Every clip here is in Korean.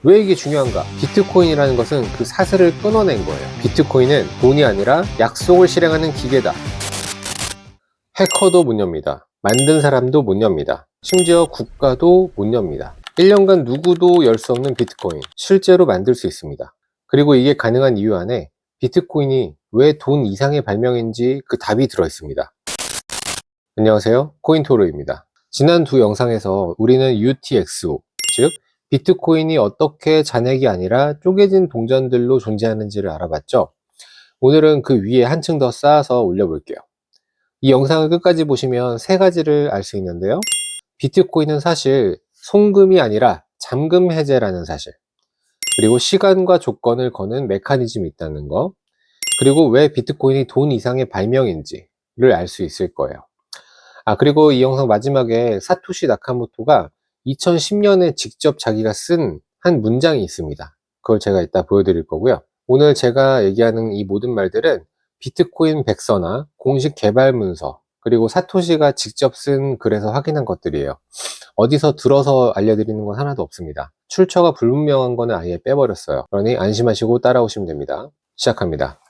왜 이게 중요한가? 비트코인이라는 것은 그 사슬을 끊어낸 거예요. 비트코인은 돈이 아니라 약속을 실행하는 기계다. 해커도 못 엽니다. 만든 사람도 못 엽니다. 심지어 국가도 못 엽니다. 1년간 누구도 열 수 없는 비트코인, 실제로 만들 수 있습니다. 그리고 이게 가능한 이유 안에 비트코인이 왜 돈 이상의 발명인지 그 답이 들어 있습니다. 안녕하세요, 코인토르입니다. 지난 두 영상에서 우리는 UTXO, 즉 비트코인이 어떻게 잔액이 아니라 쪼개진 동전들로 존재하는지를 알아봤죠. 오늘은 그 위에 한층 더 쌓아서 올려볼게요. 이 영상을 끝까지 보시면 세 가지를 알 수 있는데요. 비트코인은 사실 송금이 아니라 잠금 해제라는 사실, 그리고 시간과 조건을 거는 메커니즘이 있다는 거, 그리고 왜 비트코인이 돈 이상의 발명인지를 알 수 있을 거예요. 그리고 이 영상 마지막에 사토시 나카모토가 2010년에 직접 자기가 쓴 한 문장이 있습니다. 그걸 제가 이따 보여드릴 거고요. 오늘 제가 얘기하는 이 모든 말들은 비트코인 백서나 공식 개발 문서, 그리고 사토시가 직접 쓴 글에서 확인한 것들이에요. 어디서 들어서 알려드리는 건 하나도 없습니다. 출처가 불분명한 거는 아예 빼버렸어요. 그러니 안심하시고 따라오시면 됩니다. 시작합니다.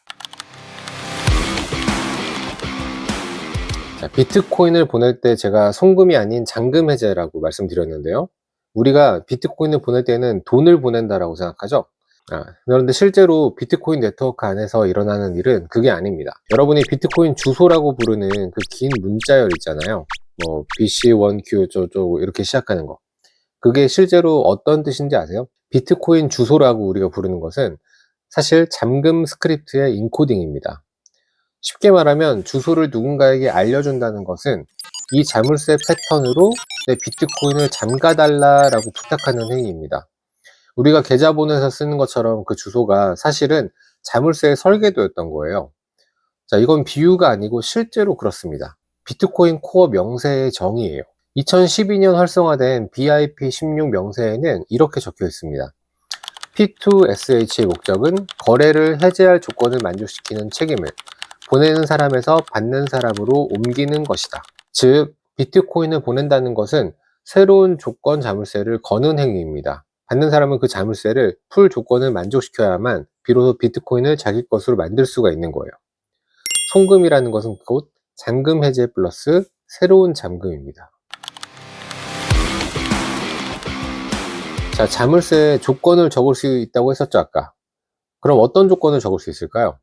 자, 비트코인을 보낼 때 제가 송금이 아닌 잠금 해제라고 말씀드렸는데요. 우리가 비트코인을 보낼 때는 돈을 보낸다라고 생각하죠. 그런데 실제로 비트코인 네트워크 안에서 일어나는 일은 그게 아닙니다. 여러분이 비트코인 주소라고 부르는 그 긴 문자열 있잖아요. 뭐 BC1Q 저쩌고 이렇게 시작하는 거. 그게 실제로 어떤 뜻인지 아세요? 비트코인 주소라고 우리가 부르는 것은 사실 잠금 스크립트의 인코딩입니다. 쉽게 말하면 주소를 누군가에게 알려준다는 것은 이 자물쇠 패턴으로 내 비트코인을 잠가달라라고 부탁하는 행위입니다. 우리가 계좌번호에서 쓰는 것처럼 그 주소가 사실은 자물쇠의 설계도였던 거예요. 자, 이건 비유가 아니고 실제로 그렇습니다. 비트코인 코어 명세의 정의예요. 2012년 활성화된 BIP16 명세에는 이렇게 적혀 있습니다. P2SH의 목적은 거래를 해제할 조건을 만족시키는 책임을 보내는 사람에서 받는 사람으로 옮기는 것이다. 즉, 비트코인을 보낸다는 것은 새로운 조건 자물쇠를 거는 행위입니다. 받는 사람은 그 자물쇠를 풀 조건을 만족시켜야만 비로소 비트코인을 자기 것으로 만들 수가 있는 거예요. 송금이라는 것은 곧 잠금 해제 플러스 새로운 잠금입니다. 자, 자물쇠에 조건을 적을 수 있다고 했었죠, 아까. 그럼 어떤 조건을 적을 수 있을까요?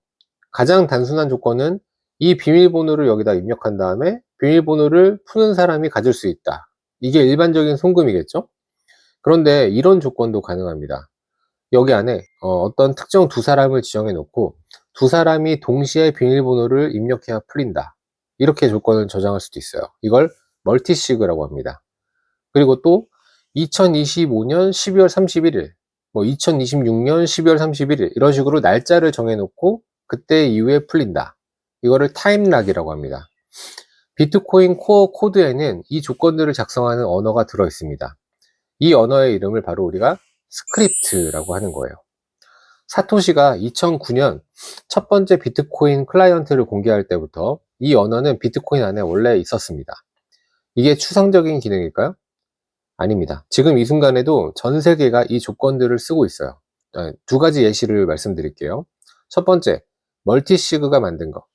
가장 단순한 조건은 이 비밀번호를 여기다 입력한 다음에 비밀번호를 푸는 사람이 가질 수 있다. 이게 일반적인 송금이겠죠? 그런데 이런 조건도 가능합니다. 여기 안에 어떤 특정 두 사람을 지정해 놓고 두 사람이 동시에 비밀번호를 입력해야 풀린다. 이렇게 조건을 저장할 수도 있어요. 이걸 멀티시그라고 합니다. 그리고 또 2025년 12월 31일, 2026년 12월 31일 이런 식으로 날짜를 정해 놓고 그때 이후에 풀린다. 이거를 타임락이라고 합니다. 비트코인 코어 코드에는 이 조건들을 작성하는 언어가 들어 있습니다. 이 언어의 이름을 바로 우리가 스크립트라고 하는 거예요. 사토시가 2009년 첫 번째 비트코인 클라이언트를 공개할 때부터 이 언어는 비트코인 안에 원래 있었습니다. 이게 추상적인 기능일까요? 아닙니다. 지금 이 순간에도 전 세계가 이 조건들을 쓰고 있어요. 두 가지 예시를 말씀드릴게요. 첫 번째, 멀티시그가 만든 거.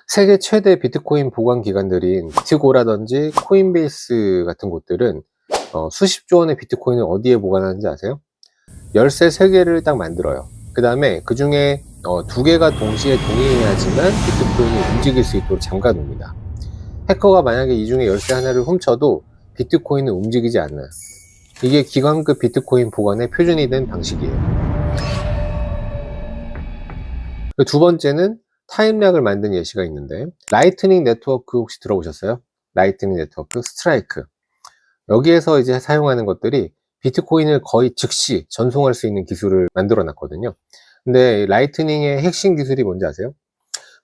세계 최대 비트코인 보관 기관들인 비트고라든지 코인베이스 같은 곳들은 수십조 원의 비트코인을 어디에 보관하는지 아세요? 열쇠 3개를 딱 만들어요. 그 다음에 그 중에 2개가 동시에 동의해야지만 비트코인이 움직일 수 있도록 잠가 놓습니다. 해커가 만약에 이 중에 열쇠 하나를 훔쳐도 비트코인은 움직이지 않아요. 이게 기관급 비트코인 보관의 표준이 된 방식이에요. 두 번째는 타임락을 만든 예시가 있는데, 라이트닝 네트워크 혹시 들어보셨어요? 라이트닝 네트워크, 스트라이크. 여기에서 이제 사용하는 것들이 비트코인을 거의 즉시 전송할 수 있는 기술을 만들어 놨거든요. 근데 라이트닝의 핵심 기술이 뭔지 아세요?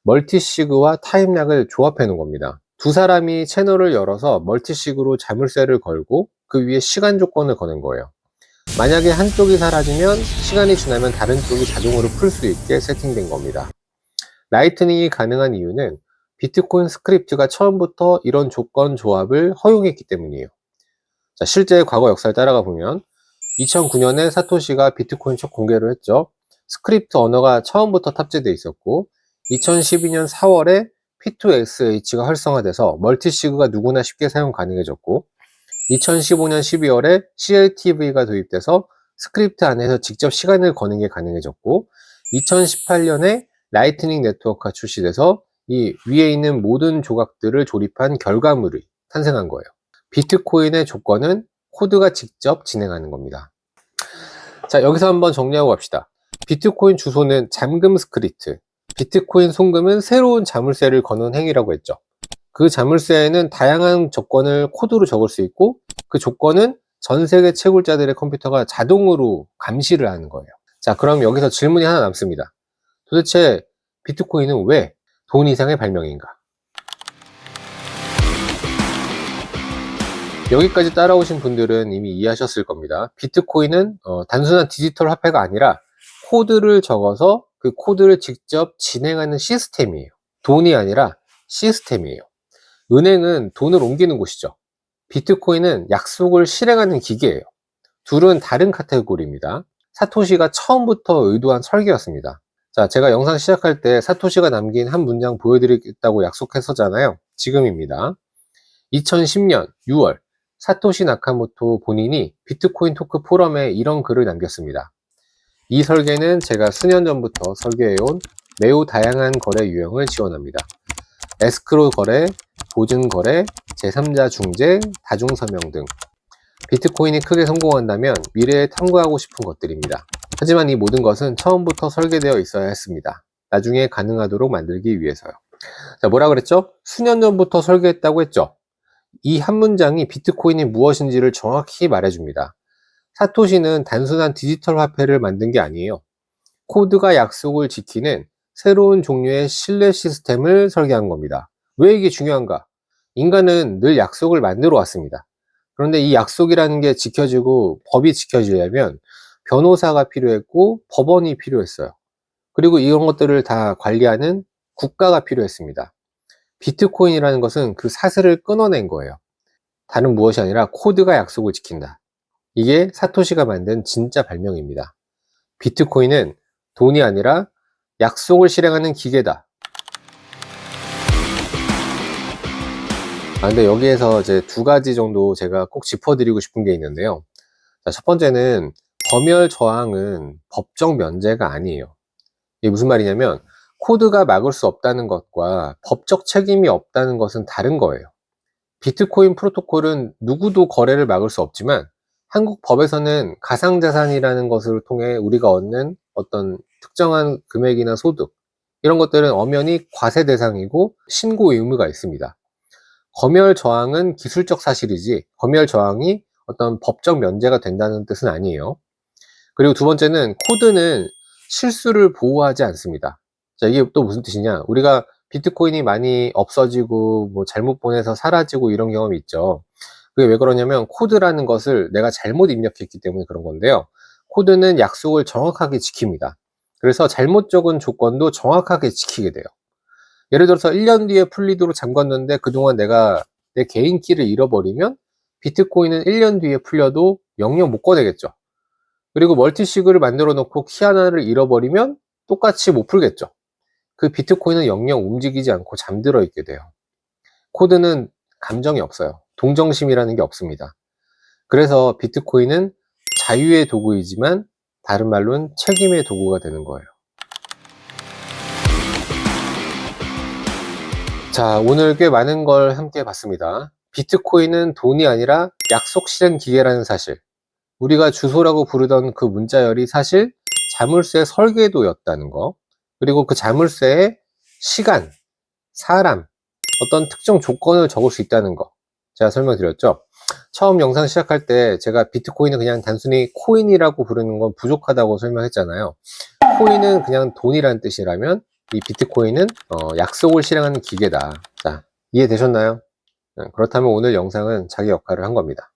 멀티시그와 타임락을 조합해 놓은 겁니다. 두 사람이 채널을 열어서 멀티시그로 자물쇠를 걸고 그 위에 시간 조건을 거는 거예요. 만약에 한쪽이 사라지면 시간이 지나면 다른 쪽이 자동으로 풀 수 있게 세팅된 겁니다. 라이트닝이 가능한 이유는 비트코인 스크립트가 처음부터 이런 조건 조합을 허용했기 때문이에요. 자, 실제 과거 역사를 따라가 보면 2009년에 사토시가 비트코인 첫 공개를 했죠. 스크립트 언어가 처음부터 탑재되어 있었고 2012년 4월에 P2XH가 활성화돼서 멀티시그가 누구나 쉽게 사용 가능해졌고 2015년 12월에 CLTV가 도입돼서 스크립트 안에서 직접 시간을 거는 게 가능해졌고 2018년에 라이트닝 네트워크가 출시돼서 이 위에 있는 모든 조각들을 조립한 결과물이 탄생한 거예요. 비트코인의 조건은 코드가 직접 진행하는 겁니다. 자, 여기서 한번 정리하고 갑시다. 비트코인 주소는 잠금 스크립트, 비트코인 송금은 새로운 자물쇠를 거는 행위라고 했죠. 그 자물쇠에는 다양한 조건을 코드로 적을 수 있고 그 조건은 전 세계 채굴자들의 컴퓨터가 자동으로 감시를 하는 거예요. 자, 그럼 여기서 질문이 하나 남습니다. 도대체 비트코인은 왜 돈 이상의 발명인가? 여기까지 따라오신 분들은 이미 이해하셨을 겁니다. 비트코인은 단순한 디지털 화폐가 아니라 코드를 적어서 그 코드를 직접 진행하는 시스템이에요. 돈이 아니라 시스템이에요. 은행은 돈을 옮기는 곳이죠. 비트코인은 약속을 실행하는 기계예요. 둘은 다른 카테고리입니다. 사토시가 처음부터 의도한 설계였습니다. 자, 제가 영상 시작할 때 사토시가 남긴 한 문장 보여드리겠다고 약속했었잖아요. 지금입니다. 2010년 6월 사토시 나카모토 본인이 비트코인 토크 포럼에 이런 글을 남겼습니다. 이 설계는 제가 수년 전부터 설계해온 매우 다양한 거래 유형을 지원합니다. 에스크로 거래, 보증 거래, 제3자 중재, 다중 서명 등 비트코인이 크게 성공한다면 미래에 탐구하고 싶은 것들입니다. 하지만 이 모든 것은 처음부터 설계되어 있어야 했습니다. 나중에 가능하도록 만들기 위해서요. 자, 뭐라 그랬죠? 수년 전부터 설계했다고 했죠. 이 한 문장이 비트코인이 무엇인지를 정확히 말해줍니다. 사토시는 단순한 디지털 화폐를 만든 게 아니에요. 코드가 약속을 지키는 새로운 종류의 신뢰 시스템을 설계한 겁니다. 왜 이게 중요한가? 인간은 늘 약속을 만들어 왔습니다. 그런데 이 약속이라는 게 지켜지고 법이 지켜지려면 변호사가 필요했고 법원이 필요했어요. 그리고 이런 것들을 다 관리하는 국가가 필요했습니다. 비트코인이라는 것은 그 사슬을 끊어낸 거예요. 다른 무엇이 아니라 코드가 약속을 지킨다. 이게 사토시가 만든 진짜 발명입니다. 비트코인은 돈이 아니라 약속을 실행하는 기계다. 근데 여기에서 이제 두 가지 정도 제가 꼭 짚어드리고 싶은 게 있는데요. 자, 첫 번째는 검열 저항은 법적 면제가 아니에요. 이게 무슨 말이냐면 코드가 막을 수 없다는 것과 법적 책임이 없다는 것은 다른 거예요. 비트코인 프로토콜은 누구도 거래를 막을 수 없지만 한국 법에서는 가상자산이라는 것을 통해 우리가 얻는 어떤 특정한 금액이나 소득 이런 것들은 엄연히 과세 대상이고 신고 의무가 있습니다. 검열 저항은 기술적 사실이지 검열 저항이 어떤 법적 면제가 된다는 뜻은 아니에요. 그리고 두 번째는 코드는 실수를 보호하지 않습니다. 자, 이게 또 무슨 뜻이냐? 우리가 비트코인이 많이 없어지고 뭐 잘못 보내서 사라지고 이런 경험이 있죠. 그게 왜 그러냐면 코드라는 것을 내가 잘못 입력했기 때문에 그런 건데요. 코드는 약속을 정확하게 지킵니다. 그래서 잘못 적은 조건도 정확하게 지키게 돼요. 예를 들어서 1년 뒤에 풀리도록 잠궜는데 그동안 내가 내 개인 키를 잃어버리면 비트코인은 1년 뒤에 풀려도 영영 못 꺼내겠죠. 그리고 멀티시그를 만들어 놓고 키 하나를 잃어버리면 똑같이 못 풀겠죠. 그 비트코인은 영영 움직이지 않고 잠들어 있게 돼요. 코드는 감정이 없어요. 동정심이라는 게 없습니다. 그래서 비트코인은 자유의 도구이지만 다른 말로는 책임의 도구가 되는 거예요. 자, 오늘 꽤 많은 걸 함께 봤습니다. 비트코인은 돈이 아니라 약속 실행 기계라는 사실, 우리가 주소라고 부르던 그 문자열이 사실 자물쇠 설계도였다는 거, 그리고 그 자물쇠에 시간, 사람, 어떤 특정 조건을 적을 수 있다는 거 제가 설명드렸죠. 처음 영상 시작할 때 제가 비트코인은 그냥 단순히 코인이라고 부르는 건 부족하다고 설명했잖아요. 코인은 그냥 돈이라는 뜻이라면 이 비트코인은 약속을 실행하는 기계다. 자, 이해되셨나요? 그렇다면 오늘 영상은 자기 역할을 한 겁니다.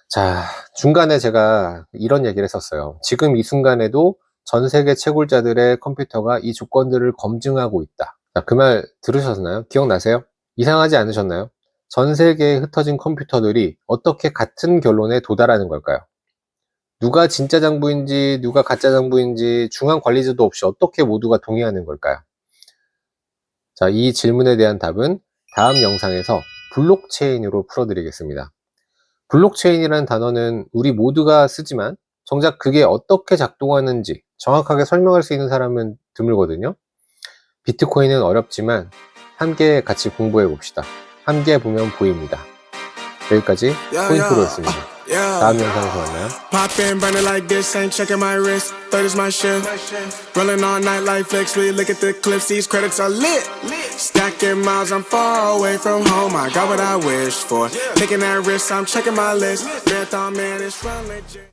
자, 중간에 제가 이런 얘기를 했었어요. 지금 이 순간에도 전 세계 채굴자들의 컴퓨터가 이 조건들을 검증하고 있다. 그 말 들으셨나요? 기억나세요? 이상하지 않으셨나요? 전 세계에 흩어진 컴퓨터들이 어떻게 같은 결론에 도달하는 걸까요? 누가 진짜 장부인지 누가 가짜 장부인지 중앙 관리자도 없이 어떻게 모두가 동의하는 걸까요? 자, 이 질문에 대한 답은 다음 영상에서 블록체인으로 풀어드리겠습니다. 블록체인이라는 단어는 우리 모두가 쓰지만 정작 그게 어떻게 작동하는지 정확하게 설명할 수 있는 사람은 드물거든요. 비트코인은 어렵지만 함께 같이 공부해 봅시다. 함께 보면 보입니다. 여기까지 코인프로였습니다. 다음 영상에서 만나요. Pop in, burning like this, ain't checking my wrist. Third is my shift. Rolling all night like flex. We look at the clips, these credits are lit. Stacking miles, I'm far away from home. I got what I wished for. Taking that risk, I'm checking my list. Marathon man, it's run legit.